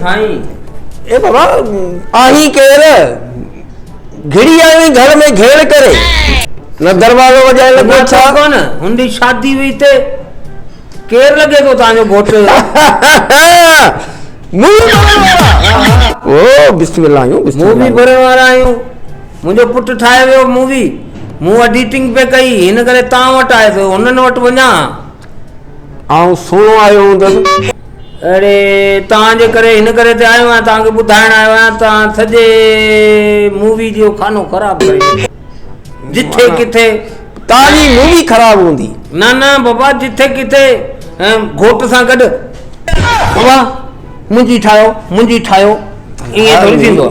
ठाई ए बाबा आही केर घिड़ी आई घर में घेर करे न दरवाजो वजाए लगो छा कोन हुंदी शादी हुई ते केर लगे तो ताजो घोट ओ बिस्मिल्लाह मूवी भरे वाला आयो मुझे पुट ठाए वियो मूवी मु एडिटिंग पे कई इन करे ता वट आए तो उनन वट वणा आऊं सुनो आयो हूंदस अरे तां जे करे इन करे ते आयो आ तां के बुधाइण आयो आ तां सजे मूवी जो खानो खराब करे जिथे किथे ताजी मूवी खराब होंदी ना ना बाबा जिथे किथे घोट सा गड बाबा मुंजी ठायो ये थोड़ी थींदो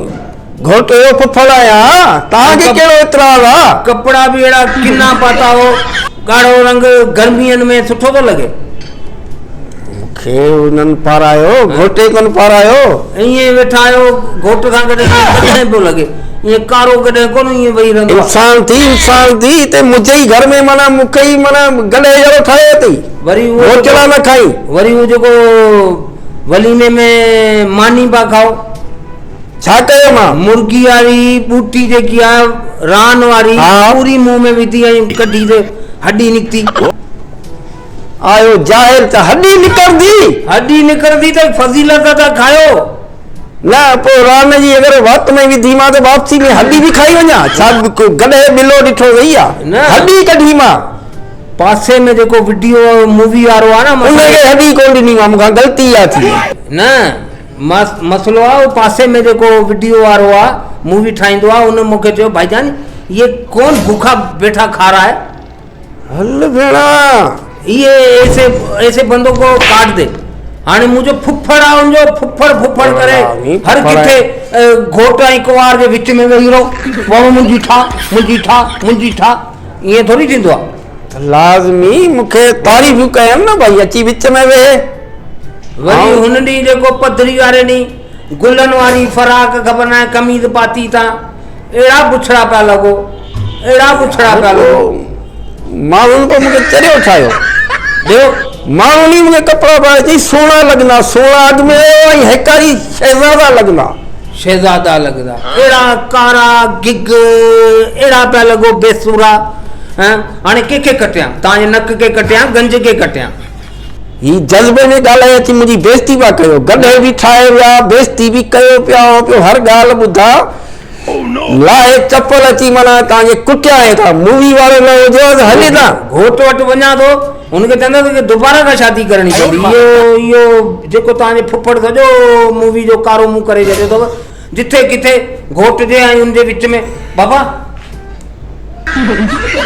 घोट यो फुफड़ आया तां के केड़ो इतरावा कपड़ा भी एड़ा किन्ना पाता हो गाढ़ो रंग गर्मियन में सुठो तो लगे खे उनन पारायो घोटे कोन पारायो ये वेठा आयो घोट सा गड कने पियो लगे ये कारो गडे कोन ये वही रंग इंसान थी ते मुझे ही घर में मना मुखे ही मना गले जरो ठाए थी वरी वो घोटला न खाई वरी वो जो वलीमे में मानी बा खाओ छा कयो मां मुर्गी वाली बूटी जेकी आ रान वाली पूरी मुंह में विधी आई कढी ते हड्डी निकती आयो जाहिर त हड्डी निकरदी त फजीलत त खायो ना पो रान जी अगर वक्त में विधी मां त वापसी में हड्डी भी खाई वणा सब गडे बिलो डिठो वई आ हड्डी कढी मां पासे में जो वीडियो मूवी वारो आ ना उनके हड्डी कोन दी मां मुखा गलती आ थी ना मसलो आ पासे में जो वीडियो वारो आ मूवी ठाइंदो आ उन मुखे जो भाईजान ये कौन भूखा बैठा खा रहा है हल भेड़ा ये ऐसे बंदों को काट दे हाने मुझे फुफड़ आ उन जो फुफड़ करे हर किथे घोट आई कुवार के विच में वेही रहो बाबा मुंजी ठा ये थोड़ी थींदो आ लाजमी मुखे तारीफ कयन ना भाई अची विच में वे वरी हुन डी जेको पधरी वारे नी गुलन वाली फराक खबर ना कमीज पाती ता एड़ा बुछड़ा पे लगो माण्हुनि को मुझे चरियो ठायो देखो माण्हुनि मुझे कपड़ा पाए थी सोना लगना सोना अग में हेकारी शहजादा लगदा एड़ा कारा गिग एड़ा पे लगो बेसुरा हाने के कटिया ताजे नक के कटिया गंज के कटिया ही जज्बे में गाले अची मुझी बेइज्जती बा कयो गडे भी ठाए विया बेइज्जती भी कयो पियो हर गाल बुधा लाए चप्पल अची मना ताजे कुटिया है था मूवी वाले न जो हले था घोट वट वणा तो उनके चंदा कि दोबारा का शादी करनी पड़ी यो जेको ताजे फुफड़ सजो मूवी जो कारो मुंह करे जदे तो जिथे किथे घोट जे आई उन जे विच में बाबा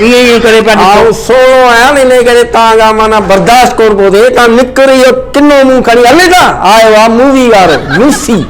ये करे पा आओ सोनो आया ने करे तागा माना बर्दाश्त कर बोदे ता निकरी किन्नो मुंह खड़ी हले था आयो आ मूवी वारो लूसी